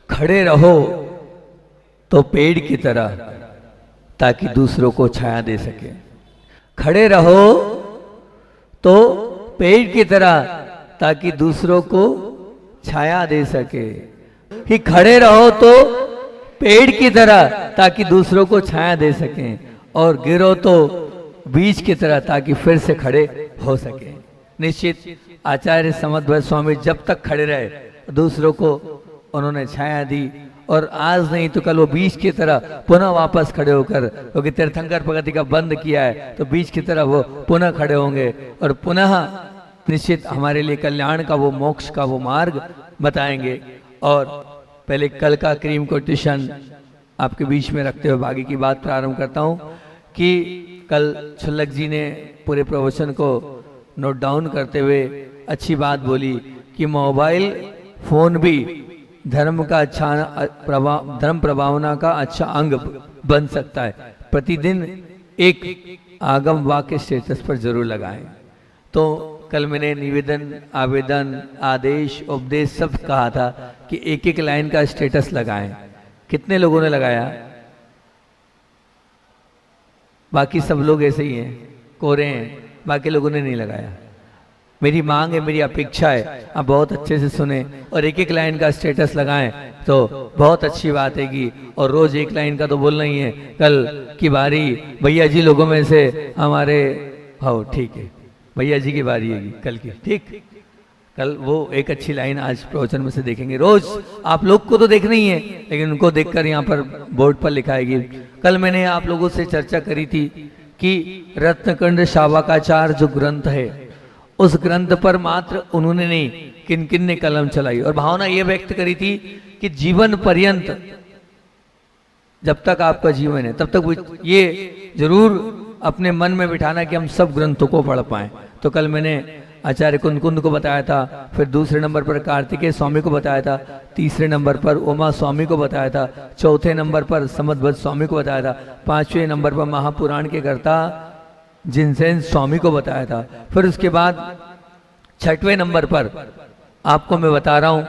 खड़े रहो तो पेड़ की तरह, ताकि दूसरों को छाया दे सके। खड़े रहो तो पेड़ की तरह, ताकि दूसरों को छाया दे सके। कि खड़े रहो तो पेड़ की तरह, ताकि दूसरों को छाया दे सकें, और गिरो तो बीज की तरह, ताकि फिर से खड़े हो सके। निश्चित आचार्य समद्भक्त स्वामी जब तक खड़े रहे, दूसरों को उन्होंने छाया दी, और आज नहीं तो कल वो बीज की तरह पुनः वापस खड़े होकर, क्योंकि तीर्थंकर प्रगति का बंद किया है, तो बीज की तरह वो पुनः खड़े होंगे और पुनः निश्चित हमारे लिए कल्याण का, वो मोक्ष का वो मार्ग बताएंगे। और पहले कल का क्रीम कोटेशन आपके बीच में रखते हुए बाकी की बात प्रारंभ करता हूँ कि कल छुल्लक जी ने पूरे प्रवचन को नोट डाउन करते हुए अच्छी बात बोली कि मोबाइल फोन भी धर्म का अच्छा धर्म प्रभावना का अच्छा अंग बन सकता है। प्रतिदिन एक आगम वाक्य स्टेटस पर जरूर लगाएं। तो कल मैंने निवेदन, आवेदन, आदेश, उपदेश सब कहा था कि एक एक लाइन का स्टेटस लगाएं। कितने लोगों ने लगाया? बाकी सब लोग ऐसे ही हैं, कोरे हैं, बाकी लोगों ने नहीं लगाया। मेरी मांग है, मेरी अपेक्षा है, आप बहुत अच्छे से सुने और एक एक लाइन का स्टेटस लगाएं तो बहुत अच्छी बात है कि, और रोज एक लाइन का तो बोलना ही है। कल की बारी भैया जी लोगों में से हमारे, हाँ ठीक है, भैया जी की बारी है कल की, ठीक। कल वो एक अच्छी लाइन आज प्रवचन में से देखेंगे। रोज आप लोग को तो देखना ही है, लेकिन उनको देखकर यहाँ पर बोर्ड पर लिखाएगी। कल मैंने आप लोगों से चर्चा करी थी कि रत्नकंड शावकाचार जो ग्रंथ है, उस ग्रंथ पर मात्र उन्होंने नहीं, किन किन ने कलम चलाई और भावना ये व्यक्त करी थी कि जीवन पर्यंत, जब तक आपका जीवन है तब तक ये जरूर अपने मन में बिठाना कि हम सब ग्रंथों को पढ़ पाएं। तो कल मैंने आचार्य कुंद को बताया था, फिर दूसरे नंबर पर कार्तिकेय स्वामी को बताया था, तीसरे नंबर पर उमा स्वामी को बताया था, चौथे नंबर पर समद्भक्त स्वामी को बताया था, पांचवें नंबर पर महापुराण के कर्ता जिनसेन स्वामी को बताया था। फिर उसके बाद छठवें नंबर पर आपको मैं बता रहा हूं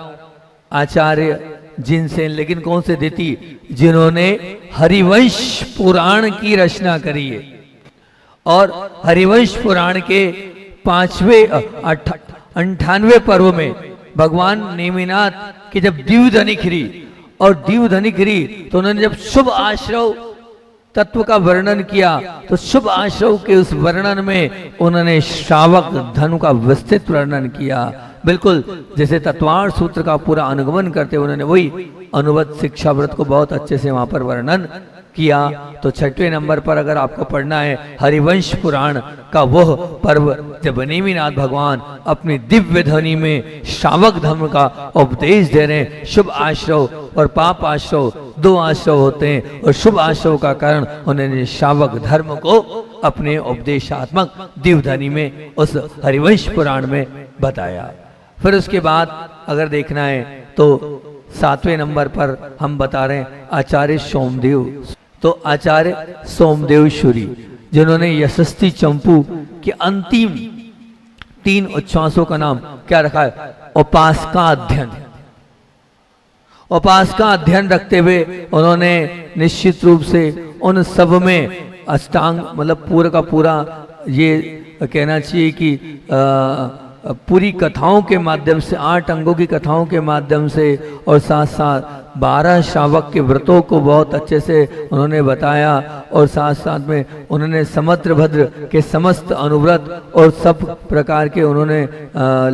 आचार्य जिनसेन, लेकिन कौन से देती, जिन्होंने हरिवंश पुराण की रचना करी है। और हरिवंश पुराण के 98वें पर्व में भगवान नेमिनाथ की जब दीवधनी खिरी, और दीवधनी खिरी तो उन्होंने जब शुभ आश्रव तत्व का वर्णन किया, तो शुभ आश्रव के उस वर्णन में उन्होंने श्रावक धनु का विस्तृत वर्णन किया। बिल्कुल जैसे तत्वार्थ सूत्र का पूरा अनुगमन करते उन्होंने वही अनुवद शिक्षा व्रत को बहुत अच्छे से वहां पर वर्णन किया। तो छठवें नंबर पर अगर आपको पढ़ना है हरिवंश पुराण का वह पर्व जब नेमिनाथ भगवान अपनी दिव्य ध्वनि में श्रावक धर्म का उपदेश दे रहे हैं। शुभ आश्रव और पाप आश्रव दो आश्रव होते हैं, और शुभ आश्रव का कारण उन्होंने श्रावक धर्म को अपने उपदेशात्मक दिव्य ध्वनि में उस हरिवंश पुराण में बताया। फिर उसके बाद अगर देखना है तो 7वें नंबर पर हम बता रहे हैं आचार्य सोमदेव। तो आचार्य सोमदेव सूरी जिन्होंने यशस्वी चंपू के अंतिम 3 उच्छ्वासों का नाम क्या रखा है, उपासका अध्ययन। उपासका अध्ययन रखते हुए उन्होंने निश्चित रूप से उन सब में अष्टांग मतलब पूरा का पूरा ये कहना चाहिए कि पूरी कथाओं के माध्यम से 8 अंगों की कथाओं के माध्यम से और साथ साथ 12 श्रावक के व्रतों को बहुत अच्छे से उन्होंने बताया, और साथ साथ में उन्होंने समुद्रभद्र के समस्त अनुव्रत और सब प्रकार के उन्होंने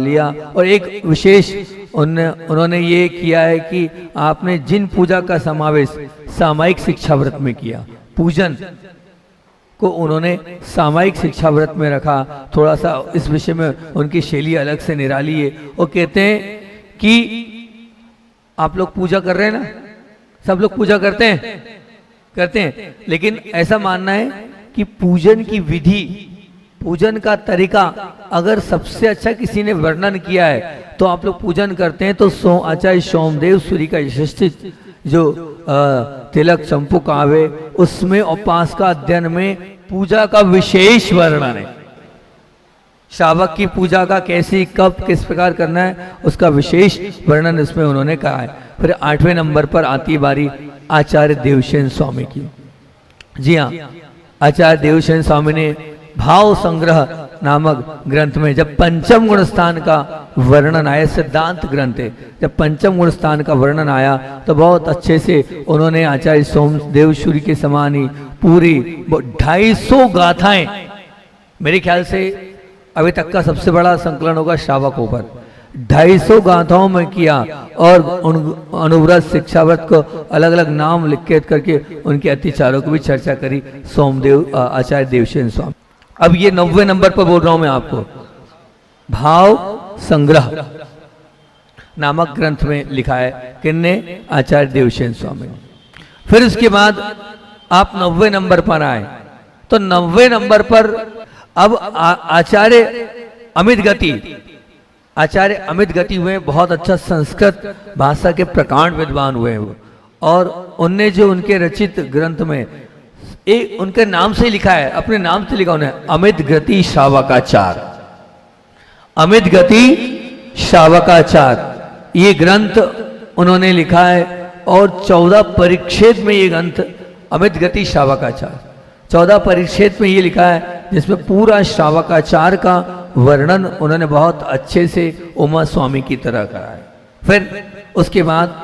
लिया। और एक विशेष उन्होंने ये किया है कि आपने जिन पूजा का समावेश सामायिक शिक्षा व्रत में किया, पूजन को उन्होंने सामायिक शिक्षा व्रत में रखा। थोड़ा सा इस विषय में उनकी शैली अलग से निराली है। वो कहते हैं कि आप लोग पूजा कर रहे हैं ना, सब लोग पूजा करते हैं, लेकिन ऐसा मानना है कि पूजन की विधि, पूजन का तरीका अगर सबसे अच्छा किसी ने वर्णन किया है तो आप लोग पूजन करते हैं तो आचार्य सोमदेव सूरी का यशस्वी जो तिलक चंपू काव्य, उसमें उपासका अध्ययन में पूजा का विशेष वर्णन है। श्रावक की पूजा का कैसी कब किस प्रकार करना है उसका विशेष वर्णन इसमें उन्होंने कहा है। फिर 8वें नंबर पर आती है बारी आचार्य देवसेन स्वामी की। जी हाँ, आचार्य देवसेन स्वामी ने भाव संग्रह नामक ग्रंथ में जब पंचम गुण स्थान का वर्णन आया, सिद्धांत ग्रंथ है, जब पंचम गुण स्थान का वर्णन आया तो बहुत अच्छे से उन्होंने आचार्य सोमदेव सूर्य के समान ही पूरी 250 गाथाएं, मेरे ख्याल से अभी तक का सबसे बड़ा संकलन होगा श्रावकों पर, 250 गाथाओं में किया और उन अनुव्रत शिक्षाव्रत को अलग अलग नाम लिख के करके उनके अत्याचारों की भी चर्चा करी सोमदेव आचार्य देवसेन स्वामी। अब ये 90 नंबर पर बोल रहा हूं मैं आपको, भाव संग्रह नामक ग्रंथ में लिखा है किन्ने, आचार्य देवसेन स्वामी ने। फिर उसके बाद आप 90 नंबर पर आए तो 90 नंबर पर अब आचार्य अमित गति, आचार्य अमित गति हुए, बहुत अच्छा संस्कृत भाषा के प्रकांड विद्वान हुए वो, और उनने जो उनके रचित ग्रंथ में एक उनके नाम से लिखा है, अपने नाम से लिखा उन्हें, अमित गति श्रावकाचार, अमित गति श्रावकाचार ये ग्रंथ उन्होंने लिखा है। और 14 परिच्छेद में ये ग्रंथ अमित गति श्रावकाचार 14 परिच्छेद में ये लिखा है, जिसमें पूरा श्रावकाचार का वर्णन उन्होंने बहुत अच्छे से उमा स्वामी की तरह करा है। फिर उसके बाद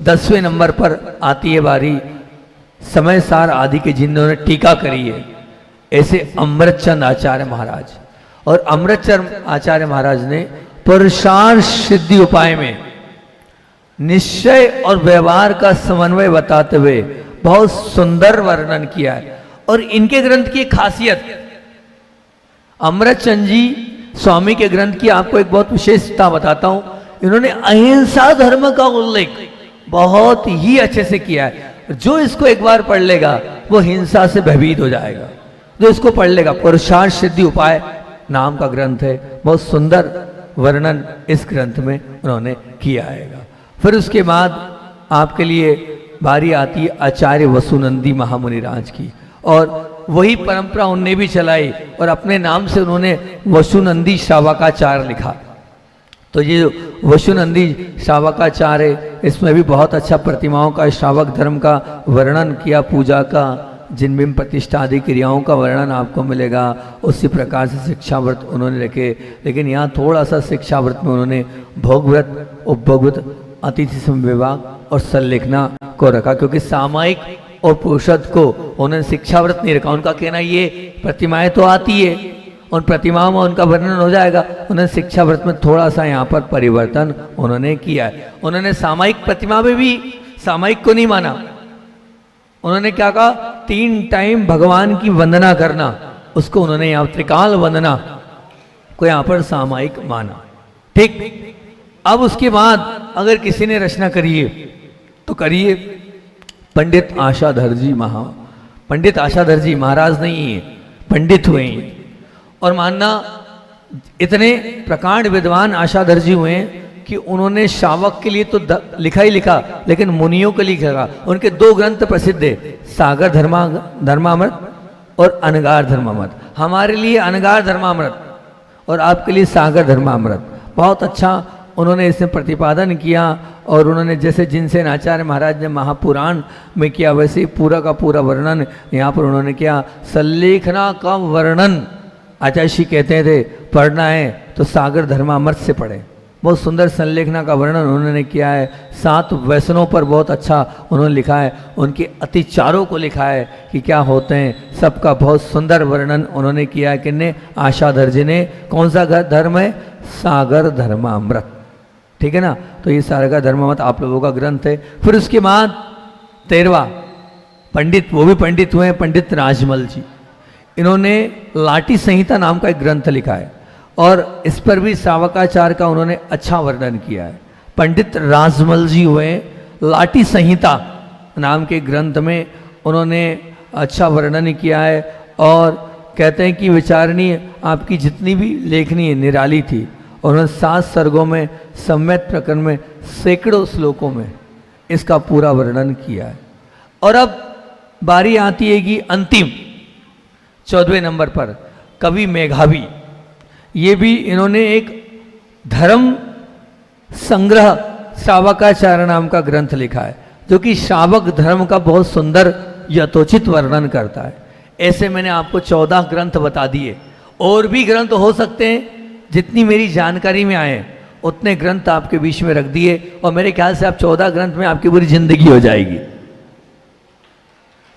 10वें नंबर पर आती है बारी समय सार आदि के जिन्होंने टीका करी है, ऐसे अमृतचंद आचार्य महाराज। और अमृतचंद आचार्य महाराज ने पुरुषार्थ सिद्धि उपाय में निश्चय और व्यवहार का समन्वय बताते हुए बहुत सुंदर वर्णन किया है। और इनके ग्रंथ की खासियत, अमृतचंद जी स्वामी के ग्रंथ की आपको एक बहुत विशेषता बताता हूं, इन्होंने अहिंसा धर्म का उल्लेख बहुत ही अच्छे से किया है। जो इसको एक बार पढ़ लेगा वो हिंसा से भयभीत हो जाएगा, जो इसको पढ़ लेगा। पुरुषार्थ सिद्धि उपाय नाम का ग्रंथ है, बहुत सुंदर वर्णन इस ग्रंथ में उन्होंने किया है। फिर उसके बाद आपके लिए बारी आती है आचार्य वसुनंदी महामुनि राज की, और वही परंपरा उनने भी चलाई और अपने नाम से उन्होंने वसुनंदी श्रावकाचार लिखा। तो ये वसुनंदी श्रावकाचार है, इसमें भी बहुत अच्छा प्रतिमाओं का, श्रावक धर्म का वर्णन किया, पूजा का, जिनबिम प्रतिष्ठा आदि क्रियाओं का वर्णन आपको मिलेगा। उसी प्रकार से शिक्षाव्रत उन्होंने रखे, लेकिन यहाँ थोड़ा सा शिक्षाव्रत में उन्होंने भोगव्रत, उपभोगव्रत, अतिथि विभाग और संलेखना को रखा, क्योंकि सामायिक और पुरुषद को उन्होंने शिक्षाव्रत नहीं रखा। उनका कहना ये प्रतिमाएं तो आती है, उन प्रतिमाओं में उनका वर्णन हो जाएगा, उन्होंने शिक्षाव्रत में थोड़ा सा यहाँ पर परिवर्तन उन्होंने किया है। उन्होंने सामायिक प्रतिमा में भी सामायिक को नहीं माना, उन्होंने क्या कहा, 3 टाइम भगवान की वंदना करना, उसको उन्होंने यहाँ त्रिकाल वंदना को यहाँ पर सामायिक माना। ठीक, अब उसके बाद अगर किसी ने रचना करिए तो करिए पंडित आशाधर जी पंडित आशाधर जी महाराज नहीं है, पंडित हुए हैं। और मानना इतने प्रकांड विद्वान आशाधर जी हुए हैं कि उन्होंने श्रावक के लिए तो लिखा ही लिखा, लेकिन मुनियों के लिए लिखा। उनके 2 ग्रंथ प्रसिद्ध है, सागर धर्मामृत और अनगार धर्मामृत। हमारे लिए अनगार धर्मामृत और आपके लिए सागर धर्मामृत। बहुत अच्छा उन्होंने इसमें प्रतिपादन किया, और उन्होंने जैसे जिनसेन आचार्य महाराज ने महापुराण में किया, वैसे ही पूरा का पूरा वर्णन यहाँ पर उन्होंने किया। संलेखना का वर्णन आचार्य श्री कहते थे, पढ़ना है तो सागर धर्मामृत से पढ़े। बहुत सुंदर संलेखना का वर्णन उन्होंने किया है। 7 व्यसनों पर बहुत अच्छा उन्होंने लिखा है, उनके अतिचारों को लिखा है कि क्या होते हैं, सबका बहुत सुंदर वर्णन उन्होंने किया है। किन्ने, आशाधर जी ने। कौन सा धर्म है, सागर धर्मामृत, ठीक है ना। तो ये सागर धर्मामृत आप लोगों का ग्रंथ है। फिर उसके बाद 13वां पंडित, वो भी पंडित हुए, पंडित राजमल जी। इन्होंने लाटी संहिता नाम का एक ग्रंथ लिखा है, और इस पर भी श्रावकाचार का उन्होंने अच्छा वर्णन किया है। पंडित राजमल जी हुए, लाटी संहिता नाम के ग्रंथ में उन्होंने अच्छा वर्णन किया है, और कहते हैं कि विचारणीय आपकी जितनी भी लेखनी है निराली थी। उन्होंने 7 सर्गों में, सम्यक प्रकरण में, सैकड़ों श्लोकों में इसका पूरा वर्णन किया है। और अब बारी आती है कि अंतिम 14वें नंबर पर कवि मेघावी। ये भी इन्होंने एक धर्म संग्रह श्रावकाचार्य नाम का ग्रंथ लिखा है, जो कि श्रावक धर्म का बहुत सुंदर यथोचित वर्णन करता है। ऐसे मैंने आपको 14 ग्रंथ बता दिए, और भी ग्रंथ हो सकते हैं, जितनी मेरी जानकारी में आए उतने ग्रंथ आपके बीच में रख दिए, और मेरे ख्याल से आप 14 ग्रंथ में आपकी पूरी जिंदगी हो जाएगी,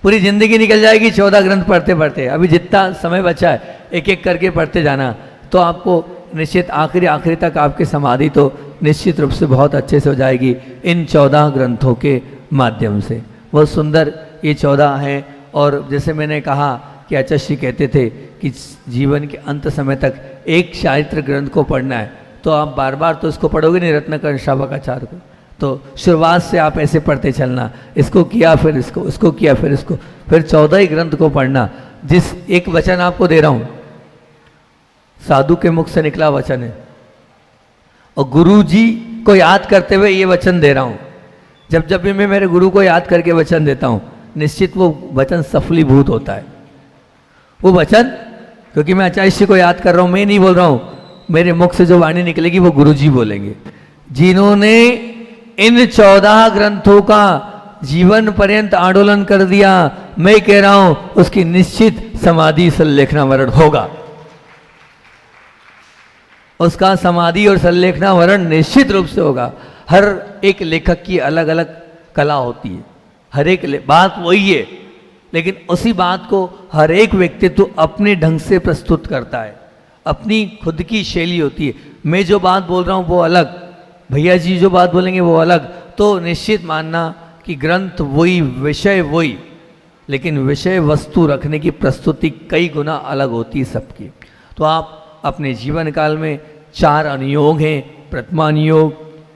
पूरी जिंदगी निकल जाएगी 14 ग्रंथ पढ़ते पढ़ते। अभी जितना समय बचा है एक एक करके पढ़ते जाना, तो आपको निश्चित आखिरी तक आपकी समाधि तो निश्चित रूप से बहुत अच्छे से हो जाएगी इन 14 ग्रंथों के माध्यम से। बहुत सुंदर ये 14 हैं। और जैसे मैंने कहा कि आचार्य श्री कहते थे कि जीवन के अंत समय तक एक चारित्र ग्रंथ को पढ़ना है, तो आप बार बार तो इसको पढ़ोगे नहीं, रत्नाकर श्रावकाचार्य को। तो शुरुआत से आप ऐसे पढ़ते चलना, इसको किया फिर इसको किया फिर इसको, फिर 14 ही ग्रंथ को पढ़ना। जिस एक वचन आपको दे रहा हूँ, साधु के मुख से निकला वचन है, और गुरु जी को याद करते हुए ये वचन दे रहा हूँ। जब जब भी मैं मेरे गुरु को याद करके वचन देता हूँ, निश्चित वो वचन सफलीभूत होता है। वो वचन, क्योंकि मैं आचार्य श्री को याद कर रहा हूँ, मैं नहीं बोल रहा हूँ, मेरे मुख से जो वाणी निकलेगी वो गुरु जी बोलेंगे, जिन्होंने इन 14 ग्रंथों का जीवन पर्यंत आंदोलन कर दिया। मैं कह रहा हूं उसकी निश्चित समाधि संलेखनावरण होगा, उसका समाधि और संलेखनावरण निश्चित रूप से होगा। हर एक लेखक की अलग अलग कला होती है, हर एक बात वही है, लेकिन उसी बात को हर एक व्यक्तित्व अपने ढंग से प्रस्तुत करता है, अपनी खुद की शैली होती है। मैं जो बात बोल रहा हूँ वो अलग, भैया जी जो बात बोलेंगे वो अलग, तो निश्चित मानना कि ग्रंथ वही, विषय वही, लेकिन विषय वस्तु रखने की प्रस्तुति कई गुना अलग होती है सबकी। तो आप अपने जीवन काल में 4 अनुयोग हैं, प्रथमानुयोग,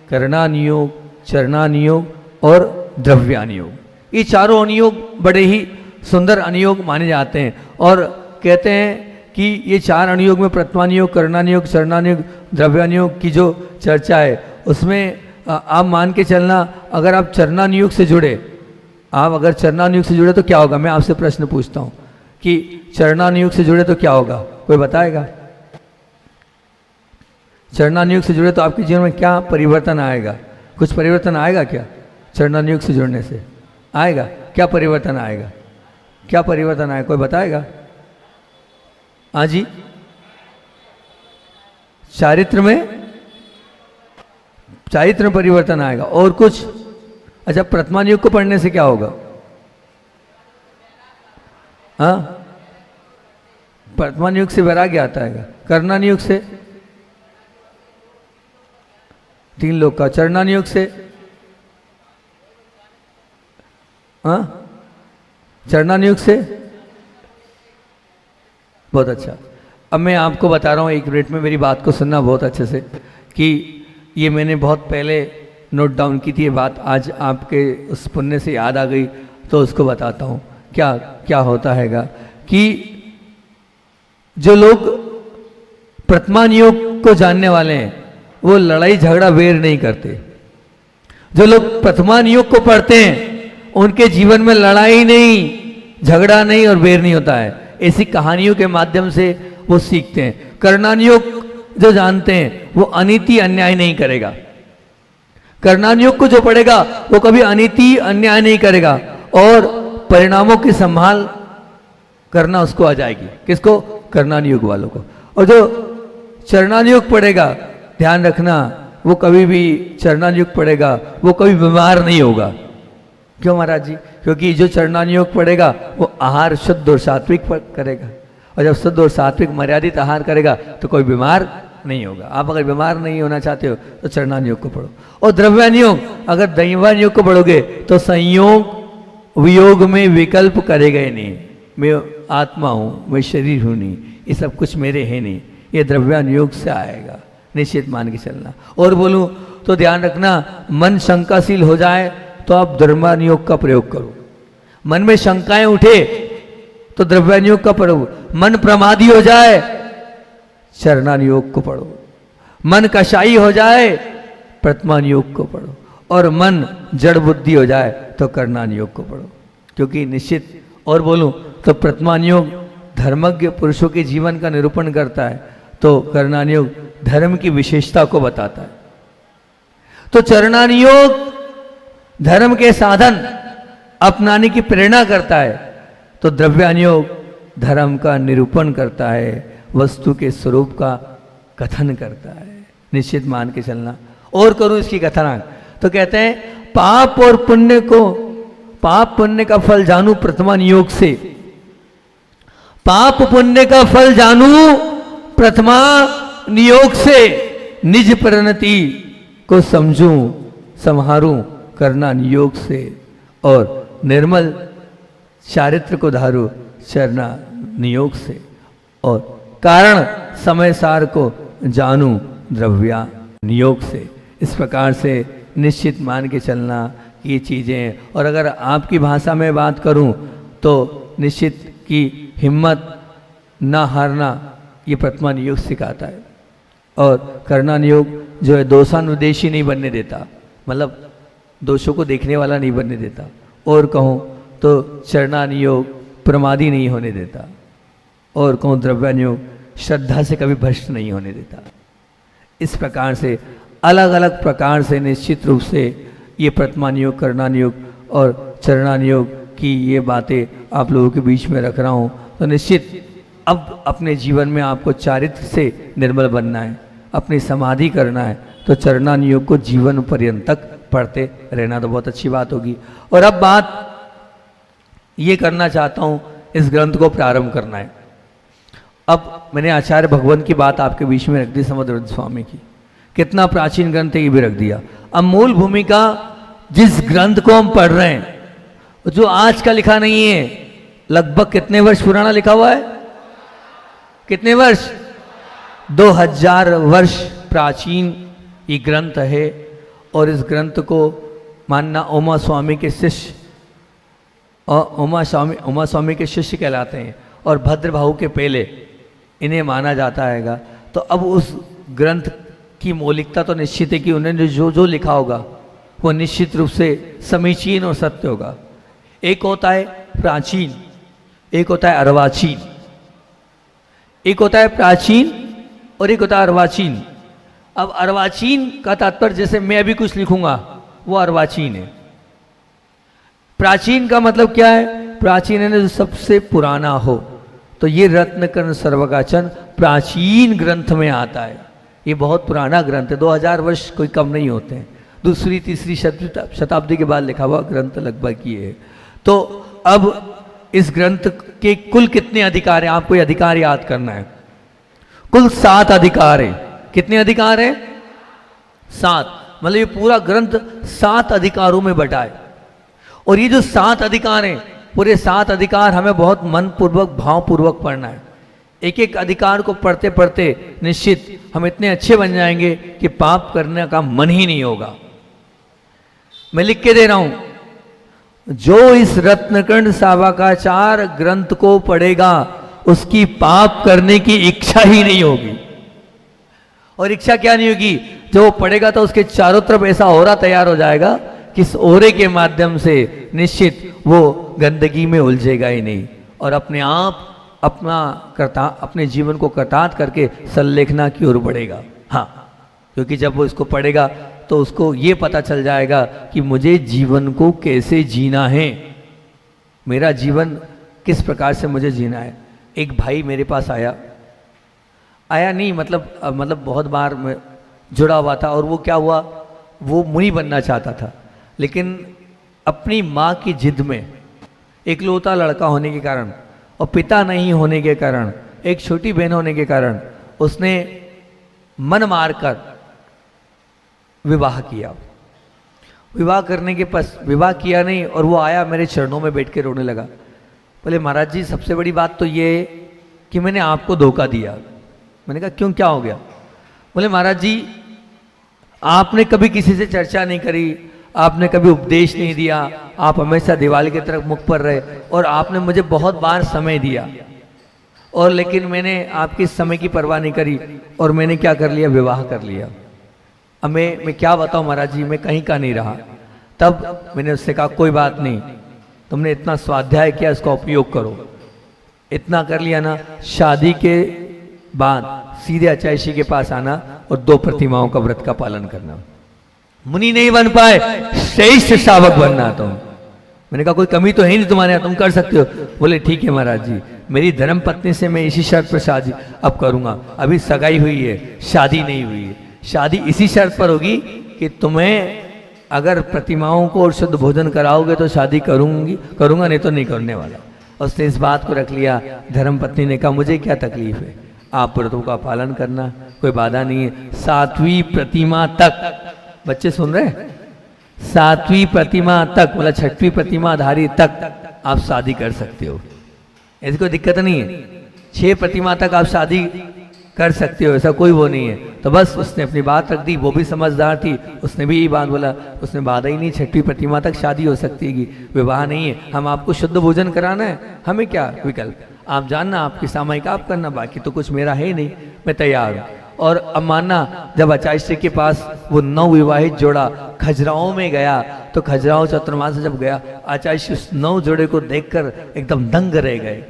करणानुयोग, चरणानुयोग और द्रव्यानुयोग। ये चारों अनुयोग बड़े ही सुंदर अनुयोग माने जाते हैं, और कहते हैं कि ये 4 अनुयोग में प्रथमानुयोग, करणानुयोग, चरणानुयोग, द्रव्यानुयोग की जो चर्चा है, उसमें आप मान के चलना, अगर आप चरणानुयोग से जुड़े, आप अगर चरणानुयोग से जुड़े तो क्या होगा। मैं आपसे प्रश्न पूछता हूँ कि चरणानुयोग से जुड़े तो क्या होगा, कोई बताएगा? चरणानुयोग से जुड़े तो आपके जीवन में क्या परिवर्तन आएगा? कुछ परिवर्तन आएगा क्या? चरणानुयोग से जुड़ने से आएगा क्या परिवर्तन आएगा? क्या परिवर्तन आएगा, कोई बताएगा? हाँ जी, चारित्र में परिवर्तन आएगा। और कुछ? अच्छा, प्रथमानुयोग को पढ़ने से क्या होगा? हाँ, प्रथमानुयोग से वैराग्य आता है। करणानुयोग से 3 लोग का, चरणानुयोग से हाँ, चरणानुयोग से बहुत अच्छा। अब मैं आपको बता रहा हूँ, 1 मिनट में मेरी बात को सुनना बहुत अच्छे से, कि ये मैंने बहुत पहले नोट डाउन की थी ये बात, आज आपके उस पुण्य से याद आ गई तो उसको बताता हूँ। क्या क्या होता हैगा कि जो लोग प्रथमानुयोग को जानने वाले हैं वो लड़ाई झगड़ा वेर नहीं करते। जो लोग प्रथमानुयोग को पढ़ते हैं उनके जीवन में लड़ाई नहीं, झगड़ा नहीं और वेर नहीं होता है। ऐसी कहानियों के माध्यम से वो सीखते हैं। करणानुयोग जो जानते हैं वो अनीति अन्याय नहीं करेगा। करणानुयोग को जो पढ़ेगा वो कभी अनीति अन्याय नहीं करेगा, और परिणामों की संभाल करना उसको आ जाएगी। किसको? करणानुयोग वालों को। और जो चरणानुयोग पढ़ेगा, ध्यान रखना, वो कभी भी चरणानुयोग पढ़ेगा वो कभी बीमार नहीं होगा। क्यों महाराज जी? क्योंकि जो चरणानुयोग पढ़ेगा वो आहार शुद्ध और सात्विक करेगा, और जब शुद्ध और सात्विक मर्यादित आहार करेगा तो कोई बीमार नहीं होगा। आप अगर बीमार नहीं होना चाहते हो तो चरणानुयोग को पढ़ो। और द्रव्यानुयोग, अगर दैवानुयोग को पढ़ोगे तो संयोग वियोग में विकल्प करेगा ही नहीं। मैं आत्मा हूँ, मैं शरीर हूँ नहीं, ये सब कुछ मेरे है नहीं, ये द्रव्यानुयोग से आएगा, निश्चित मान के चलना। और बोलूँ तो ध्यान रखना, मन शंकाशील हो जाए तो आप द्रव्यानुयोग का प्रयोग करो। मन में शंकाएं उठे तो द्रव्यानुयोग का पढ़ो। मन प्रमादी हो जाए, चरणानुयोग को पढ़ो। मन कषाई हो जाए, प्रथमानुयोग को पढ़ो। और मन जड़ बुद्धि हो जाए तो करणानुयोग को पढ़ो। क्योंकि निश्चित, और बोलूं तो प्रथमानुयोग धर्मज्ञ पुरुषों के जीवन का निरूपण करता है। तो करणानुयोग धर्म की विशेषता को बताता है। तो चरणानुयोग धर्म के साधन अपनाने की प्रेरणा करता है, तो द्रव्यानुयोग धर्म का निरूपण करता है, वस्तु के स्वरूप का कथन करता है। निश्चित मान के चलना। और करूं इसकी कथना, तो कहते हैं पाप और पुण्य को, पाप पुण्य का फल जानू प्रथमा नियोग से, पाप पुण्य का फल जानू प्रथमा नियोग से, निज परिणति को समझूं संहारूं करना नियोग से, और निर्मल चारित्र को धारू चरना नियोग से, और कारण समय सार को जानू द्रव्या नियोग से। इस प्रकार से निश्चित मान के चलना ये चीज़ें। और अगर आपकी भाषा में बात करूं तो निश्चित की हिम्मत ना हारना ये प्रथमा नियोग सिखाता है। और करना नियोग जो है दोषानुदेशी नहीं बनने देता, मतलब दोषों को देखने वाला नहीं बनने देता। और कहूँ तो चरना नियोग प्रमादी नहीं होने देता। और कहूँ द्रव्यानुयोग श्रद्धा से कभी भ्रष्ट नहीं होने देता। इस प्रकार से अलग अलग प्रकार से निश्चित रूप से ये प्रथमानुयोग, करणानुयोग और चरणानुयोग की ये बातें आप लोगों के बीच में रख रहा हूँ। तो निश्चित अब अपने जीवन में आपको चारित्र से निर्मल बनना है, अपनी समाधि करना है, तो चरणानुयोग को जीवन पर्यंत तक पढ़ते रहना तो बहुत अच्छी बात होगी। और अब बात ये करना चाहता हूँ, इस ग्रंथ को प्रारंभ करना है। अब मैंने आचार्य भगवंत की बात आपके बीच में रख दी, समुद्र स्वामी की, कितना प्राचीन ग्रंथ है ये भी रख दिया। अब मूल भूमिका जिस ग्रंथ को हम पढ़ रहे हैं जो आज का लिखा नहीं है, लगभग कितने वर्ष पुराना लिखा हुआ है, कितने वर्ष, 2000 वर्ष प्राचीन ये ग्रंथ है। और इस ग्रंथ को मानना उमा स्वामी के शिष्य, और उमा स्वामी के शिष्य कहलाते हैं, और भद्र भाऊ के पहले इन्हें माना जाता हैगा। तो अब उस ग्रंथ की मौलिकता तो निश्चित है कि उन्होंने जो जो लिखा होगा वो निश्चित रूप से समीचीन और सत्य होगा। एक होता है प्राचीन, एक होता है अर्वाचीन, एक होता है प्राचीन और एक होता है अर्वाचीन। अब अर्वाचीन का तात्पर्य जैसे मैं अभी कुछ लिखूंगा वो अर्वाचीन है। प्राचीन का मतलब क्या है, प्राचीन है जो सबसे पुराना हो। तो ये रत्नकर्ण सर्वगाचन प्राचीन ग्रंथ में आता है। ये बहुत पुराना ग्रंथ है, 2000 वर्ष कोई कम नहीं होते हैं। दूसरी तीसरी शताब्दी के बाद लिखा हुआ ग्रंथ लगभग ये है। तो अब इस ग्रंथ के कुल कितने अधिकार हैं, आपको ये अधिकार याद करना है। कुल 7 अधिकार हैं। कितने अधिकार हैं, 7। मतलब ये पूरा ग्रंथ 7 अधिकारों में बटा है। और ये जो 7 अधिकार हैं, पूरे 7 अधिकार हमें बहुत मन पूर्वक भाव पूर्वक पढ़ना है। एक एक अधिकार को पढ़ते पढ़ते निश्चित हम इतने अच्छे बन जाएंगे कि पाप करने का मन ही नहीं होगा। मैं लिख के दे रहा हूं, जो इस रत्नकर्ण सावकाचार ग्रंथ को पढ़ेगा उसकी पाप करने की इच्छा ही नहीं होगी। और इच्छा क्या नहीं होगी, जो वो पढ़ेगा तो उसके चारों तरफ ऐसा ओरा तैयार हो जाएगा कि इस ओरे के माध्यम से निश्चित वो गंदगी में उलझेगा ही नहीं, और अपने आप अपने जीवन को कृतार्थ करके सल्लेखना की ओर बढ़ेगा। हाँ, क्योंकि जब वो इसको पढ़ेगा तो उसको ये पता चल जाएगा कि मुझे जीवन को कैसे जीना है, मेरा जीवन किस प्रकार से मुझे जीना है। एक भाई मेरे पास आया नहीं, मतलब बहुत बार मैं जुड़ा हुआ था। और वो क्या हुआ, वो मुनि बनना चाहता था, लेकिन अपनी माँ की जिद में, इकलौता लड़का होने के कारण और पिता नहीं होने के कारण, एक छोटी बहन होने के कारण उसने मन मारकर विवाह किया। विवाह करने के पास विवाह किया नहीं, और वो आया मेरे चरणों में बैठ के रोने लगा। बोले महाराज जी, सबसे बड़ी बात तो ये कि मैंने आपको धोखा दिया। मैंने कहा क्यों, क्या हो गया? बोले महाराज जी, आपने कभी किसी से चर्चा नहीं करी, आपने कभी उपदेश नहीं दिया, आप हमेशा दिवाली की तरफ मुख पर रहे, और आपने मुझे बहुत बार समय दिया, और लेकिन मैंने आपकी समय की परवाह नहीं करी, और मैंने क्या कर लिया, विवाह कर लिया। अब मैं क्या बताऊं महाराज जी, मैं कहीं का नहीं रहा। तब मैंने उससे कहा कोई बात नहीं, तुमने इतना स्वाध्याय किया, इसका उपयोग करो। इतना कर लिया ना, शादी के बाद सीधे आचार्य के पास आना और 2 प्रतिमाओं का व्रत का पालन करना। मुनि नहीं बन पाए, श्रेष्ठ शावक बनना तुम। मैंने कहा कोई कमी तो है नहीं तुम्हारे यहाँ, तुम कर सकते हो। बोले ठीक है महाराज जी, मेरी धर्म पत्नी से मैं इसी शर्त पर शादी अब करूंगा, अभी सगाई हुई है, शादी नहीं हुई है। शादी इसी शर्त पर होगी कि तुम्हें अगर प्रतिमाओं को और शुद्ध भोजन कराओगे तो शादी करूंगा, नहीं तो नहीं करने वाला। और उसने इस बात को रख लिया। धर्म पत्नी ने कहा मुझे क्या तकलीफ है, आप व्रतों का पालन करना, कोई बाधा नहीं है। 7वीं प्रतिमा तक, बच्चे सुन रहे हैं, 7वीं प्रतिमा तक, मतलब 6वीं प्रतिमा धारी तक आप शादी कर सकते हो, ऐसी कोई दिक्कत नहीं है। 6 प्रतिमा तक आप शादी कर सकते हो, ऐसा कोई वो नहीं है। तो बस उसने अपनी बात रख दी, वो भी समझदार थी, उसने भी यही बात बोला, उसने बाधा ही नहीं, 6वीं प्रतिमा तक शादी हो सकती है, विवाह नहीं है, हम आपको शुद्ध भोजन कराना है, हमें क्या विकल्प, आप जानना, आपकी सामायिक आप करना, बाकी तो कुछ मेरा है नहीं, मैं तैयार हूँ। और अब मानना, जब आचार्य के पास वो नवविवाहित जोड़ा खजुराहो में गया, तो खजुराहो चतुर्मास से जब गया, आचार्य उस 9 जोड़े को देखकर एकदम दंग रह गए।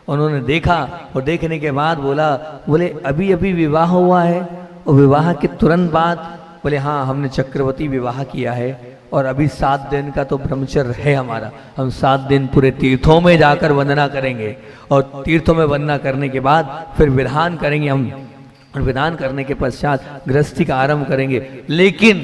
उन्होंने देखा और देखने के बाद बोले अभी अभी विवाह हुआ है, और विवाह के तुरंत बाद बोले हाँ हमने चक्रवर्ती विवाह किया है, और अभी 7 दिन का तो ब्रह्मचर्य है हमारा, हम 7 दिन पूरे तीर्थों में जाकर वंदना करेंगे, और तीर्थों में वंदना करने के बाद फिर विधान करेंगे हम, और विधान करने के पश्चात गृहस्थी का आरंभ करेंगे। लेकिन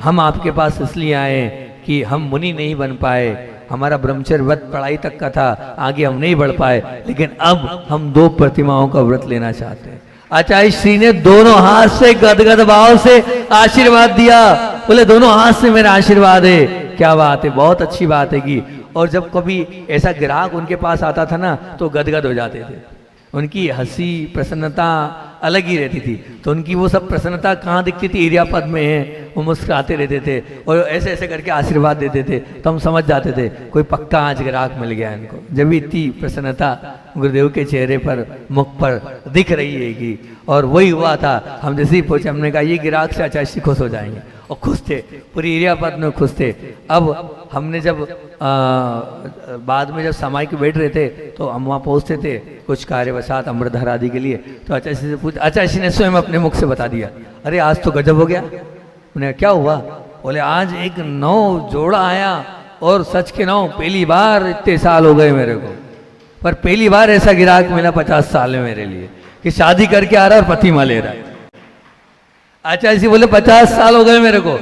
हम आपके पास इसलिए आए कि हम मुनि नहीं बन पाए, हमारा ब्रह्मचर्य व्रत पढ़ाई तक का था, आगे हम नहीं बढ़ पाए, लेकिन अब हम 2 प्रतिमाओं का व्रत लेना चाहते हैं। आचार्य श्री ने दोनों हाथ से गदगद भाव से आशीर्वाद दिया, बोले दोनों हाथ से मेरा आशीर्वाद है। क्या बात है, बहुत अच्छी बात है कि। और जब कभी ऐसा ग्राहक उनके पास आता था ना, तो गदगद हो जाते थे, उनकी हंसी प्रसन्नता अलग ही रहती थी। तो उनकी वो सब प्रसन्नता कहाँ दिखती थी, इरियापद में है, वो मुस्कुराते रहते थे और ऐसे ऐसे करके आशीर्वाद देते थे, तो हम समझ जाते थे कोई पक्का आज ग्राहक मिल गया इनको। जब इतनी प्रसन्नता गुरुदेव के चेहरे पर, मुख पर दिख रही है कि, और वही हुआ था। हम जैसे ही पहुंचे, हमने कहा ये ग्राहक से आचार्य खुश हो जाएंगे, और खुश थे, पूरी इरियापद में खुश थे। अब हमने जब बाद में जब सामायिक बैठ रहे थे, तो हम वहाँ पहुँचते थे कुछ कार्यवशात अमृतधार आदि के लिए, तो आचार्य से पूछ, आचार्य ने स्वयं अपने मुख से बता दिया, अरे आज तो गजब हो गया। उन्हें क्या हुआ, बोले आज एक 9 जोड़ा आया, और सच के 9 पहली बार, इतने साल हो गए मेरे को, पर पहली बार ऐसा ग्राहक मिला 50 साल में मेरे लिए कि शादी करके आ रहा है और प्रतिमा ले रहा है। आचार्य जी बोले 50 साल हो गए मेरे को,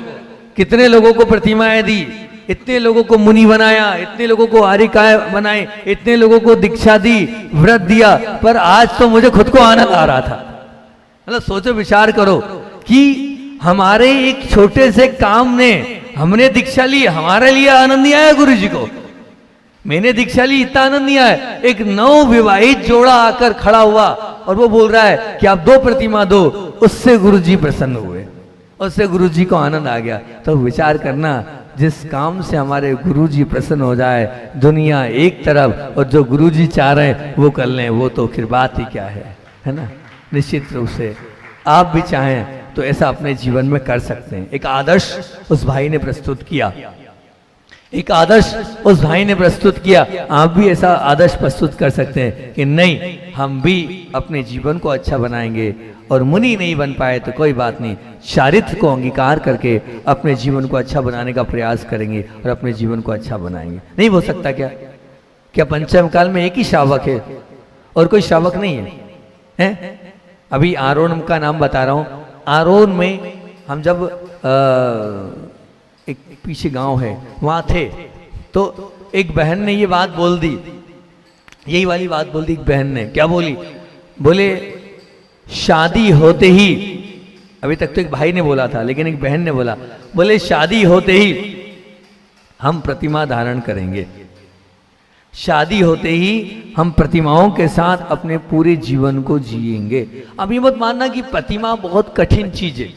कितने लोगों को प्रतिमाएं दी, इतने लोगों को मुनि बनाया, इतने लोगों को आर्यिकाएं बनाए, इतने लोगों को दीक्षा दी, व्रत दिया, पर आज तो मुझे खुद को आनंद आ रहा था। मतलब सोचो, विचार करो कि हमारे एक छोटे से काम ने, हमने दीक्षा ली, हमारे लिए आनंद नहीं आया गुरु जी को, मैंने दीक्षा ली, इतना आनंद नहीं आया। एक नवविवाहित जोड़ा आकर खड़ा हुआ और वो बोल रहा है कि आप 2 प्रतिमा दो, उससे गुरु जी प्रसन्न हुए, उससे गुरु जी को आनंद आ गया। तो विचार करना, जिस काम से हमारे गुरुजी प्रसन्न हो जाए, दुनिया एक तरफ, और जो गुरुजी चाह रहे हैं वो कर लें, वो तो फिर बात ही क्या है ना। निश्चित रूप से आप भी चाहें तो ऐसा अपने जीवन में कर सकते हैं। एक आदर्श उस भाई ने प्रस्तुत किया, एक आदर्श उस भाई ने प्रस्तुत किया, आप भी ऐसा आदर्श प्रस्तुत कर सकते हैं कि नहीं, हम भी अपने जीवन को अच्छा बनाएंगे, और मुनि नहीं बन पाए तो कोई बात नहीं, चारित्र को अंगीकार करके अपने जीवन को अच्छा बनाने का प्रयास करेंगे और अपने जीवन को अच्छा बनाएंगे। नहीं हो सकता क्या? क्या पंचम काल में एक ही श्रावक है और कोई श्रावक नहीं है? अभी आरोन का नाम बता रहा हूँ। आरोन में हम जब एक पीछे गांव है वहां थे, तो एक बहन ने ये बात बोल दी, यही वाली बात बोल दी। एक बहन ने क्या बोली, बोले शादी होते ही, अभी तक तो एक भाई ने बोला था, लेकिन एक बहन ने बोला, बोले शादी होते ही हम प्रतिमा धारण करेंगे, शादी होते ही हम प्रतिमाओं के साथ अपने पूरे जीवन को जिएंगे। अब ये मत मानना कि प्रतिमा बहुत कठिन चीज है।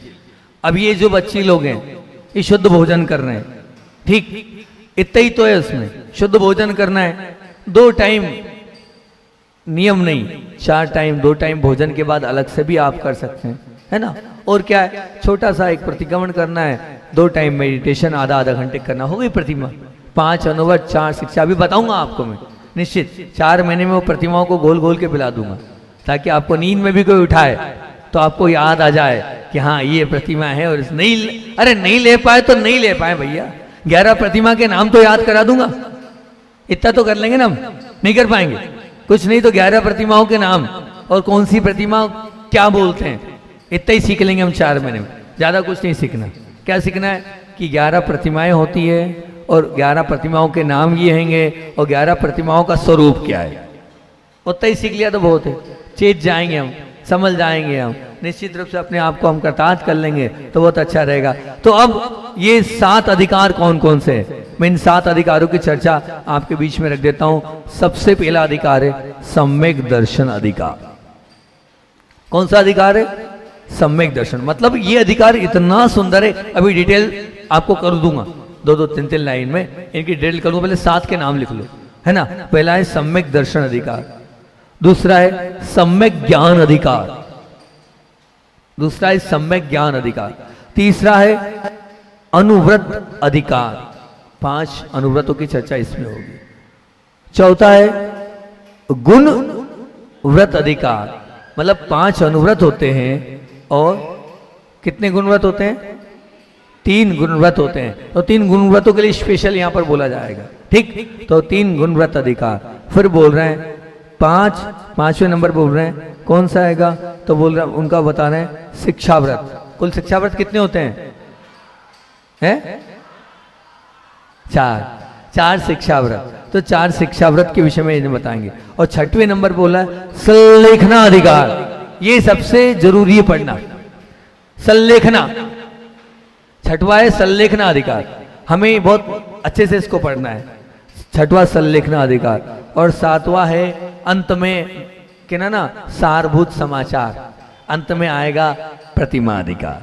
अब ये जो बच्चे लोग हैं ये शुद्ध भोजन कर रहे हैं, ठीक, इतना ही तो है उसमें, शुद्ध भोजन करना है, 2 टाइम नियम नहीं, 4 टाइम, 2 टाइम भोजन के बाद अलग से भी आप कर सकते हैं, है ना। और क्या है, छोटा सा एक प्रतिक्रमण करना है, 2 टाइम मेडिटेशन आधा घंटे करना, हो गई प्रतिमा। 5 अनुभव, 4 शिक्षा, अभी बताऊंगा आपको मैं, निश्चित 4 महीने में वो प्रतिमाओं को गोल गोल के पिला दूंगा, ताकि आपको नींद में भी कोई उठाए तो आपको याद आ जाए कि हाँ ये प्रतिमा है। और अरे नहीं ले पाए तो नहीं ले पाए भैया, 11 प्रतिमा के नाम तो याद करा दूंगा, इतना तो कर लेंगे ना हम। नहीं कर पाएंगे कुछ नहीं तो 11 प्रतिमाओं के नाम और कौन सी प्रतिमा क्या बोलते हैं इतना ही सीख लेंगे हम 4 महीने में, ज्यादा कुछ नहीं सीखना। क्या सीखना है कि 11 प्रतिमाएं होती है और 11 प्रतिमाओं के नाम ये हैंगे और 11 प्रतिमाओं का स्वरूप क्या है, उतना ही सीख लिया तो बहुत है। चेत जाएंगे हम, समझ जाएंगे हम, निश्चित रूप से अपने आप को हम कृतार्थ कर लेंगे तो बहुत अच्छा रहेगा। तो अब ये 7 अधिकार कौन कौन से हैं, मैं इन 7 अधिकारों की चर्चा आपके बीच में रख देता हूं। सबसे पहला अधिकार है सम्यक दर्शन अधिकार। कौन सा अधिकार है? सम्यक दर्शन। मतलब ये अधिकार इतना सुंदर है, अभी डिटेल आपको कर दूंगा 2-2, 3-3 लाइन में इनकी डिटेल करूंगा। पहले 7 के नाम लिख लो, है ना। पहला है सम्यक दर्शन अधिकार, दूसरा है सम्यक ज्ञान अधिकार, दूसरा है सम्यक ज्ञान अधिकार, तीसरा है अनुव्रत अधिकार, 5 अनुव्रतों की चर्चा इसमें होगी। चौथा है गुण व्रत अधिकार, मतलब 5 अनुव्रत होते हैं और कितने गुणव्रत होते हैं? 3 गुणव्रत होते हैं। तो 3 गुणव्रतों के लिए स्पेशल यहां पर बोला जाएगा, ठीक। तो 3 गुणव्रत अधिकार। फिर बोल रहे हैं 5वें नंबर बोल रहे हैं कौन सा आएगा, तो बोल रहे हैं उनका बता रहे हैं शिक्षाव्रत। कुल शिक्षाव्रत कितने होते हैं? 4 शिक्षाव्रत। तो 4 शिक्षाव्रत के विषय में इन्हें बताएंगे। और 6वें नंबर बोला है संलेखना अधिकार, ये सबसे जरूरी है पढ़ना, संलेखना। 6वां है संलेखना अधिकार, हमें बहुत अच्छे से इसको पढ़ना है। 6वां संलेखना अधिकार। और 7वां है अंत में कहना ना सारभूत समाचार, अंत में आएगा प्रतिमा अधिकार,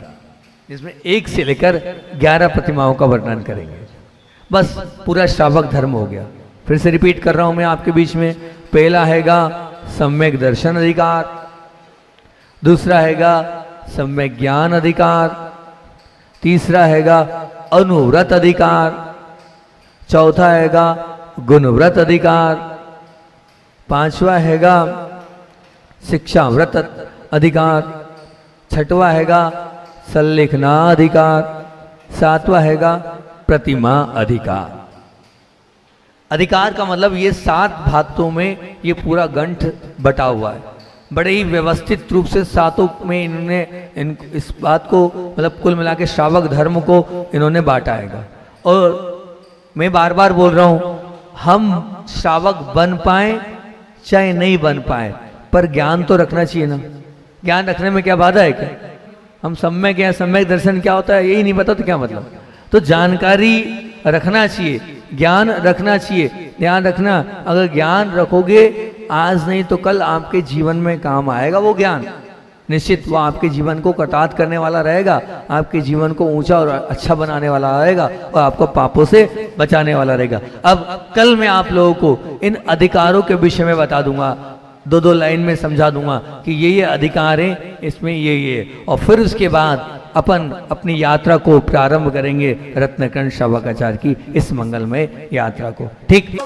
जिसमें 1 से लेकर 11 प्रतिमाओं का वर्णन करेंगे। बस पूरा श्रावक धर्म हो गया। फिर से रिपीट कर रहा हूं मैं आपके बीच में। पहला हैगा सम्यक दर्शन अधिकार, दूसरा हैगा सम्यक ज्ञान अधिकार, तीसरा हैगा अनुव्रत अधिकार, चौथा हैगा गुणव्रत अधिकार, 5वां हैगा शिक्षाव्रत अधिकार, 6वां हैगा संलेखना अधिकार, 7वां हैगा प्रतिमा अधिकार। अधिकार का मतलब ये 7 भागों में ये पूरा ग्रंथ बटा हुआ है। बड़े ही व्यवस्थित रूप से 7 में इन्होंने इस बात को मतलब कुल मिला के श्रावक धर्म को इन्होंने बांटा है। और मैं बार बार बोल रहा हूं, हम श्रावक बन पाए चाहे नहीं बन पाए, पर ज्ञान तो रखना चाहिए ना। ज्ञान रखने में क्या बाधा है? क्या हम सम्यक या सम्यक दर्शन क्या होता है यही नहीं पता तो क्या मतलब? तो जानकारी रखना चाहिए, ज्ञान रखना चाहिए। ध्यान रखना, अगर ज्ञान रखोगे आज नहीं तो कल आपके जीवन में काम आएगा वो ज्ञान। निश्चित वो आपके जीवन को कृतार्थ करने वाला रहेगा, आपके जीवन को ऊंचा और अच्छा बनाने वाला रहेगा और आपको पापों से बचाने वाला रहेगा। अब कल मैं आप लोगों को इन अधिकारों के विषय में बता दूंगा, 2-2 लाइन में समझा दूंगा कि ये अधिकार हैं, इसमें ये। और फिर उसके बाद अपन अपनी यात्रा को प्रारंभ करेंगे रत्नकर्ण श्रावकाचार्य की इस मंगलमय यात्रा को। ठीक।